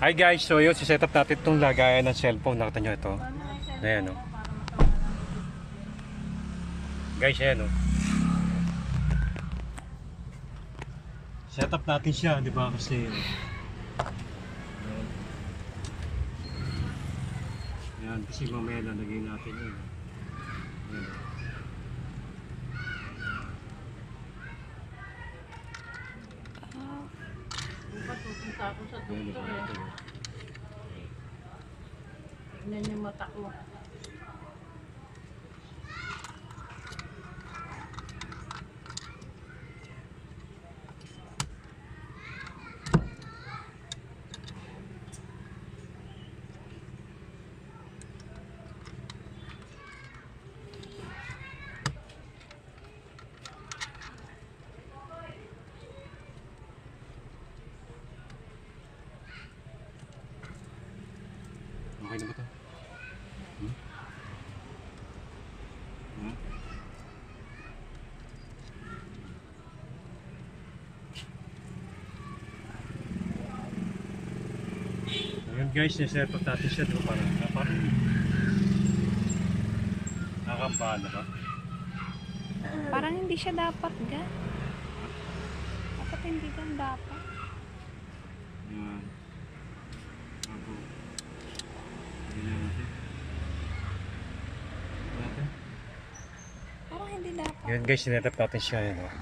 Hi guys, so yun, set up natin itong lagayan ng cellphone. Nakita nyo ito. Ayan o. Guys, ayan o. Set up natin siya, di ba? Kasi ayan, kasi mamaya lalagay natin yun. Ayan o. Bukas pupunta ako sa doktor eh. Tignan yung mata ko. Okay na ba ito? Ayun guys, niset up natin siya, diba? Parang nakakambala ba? Parang hindi siya dapat ga. Dapat hindi gan dapat. Yan. Ako. Ganyan natin. Parang hindi dapat. Yun guys, sinet up natin siya. Yan, oh.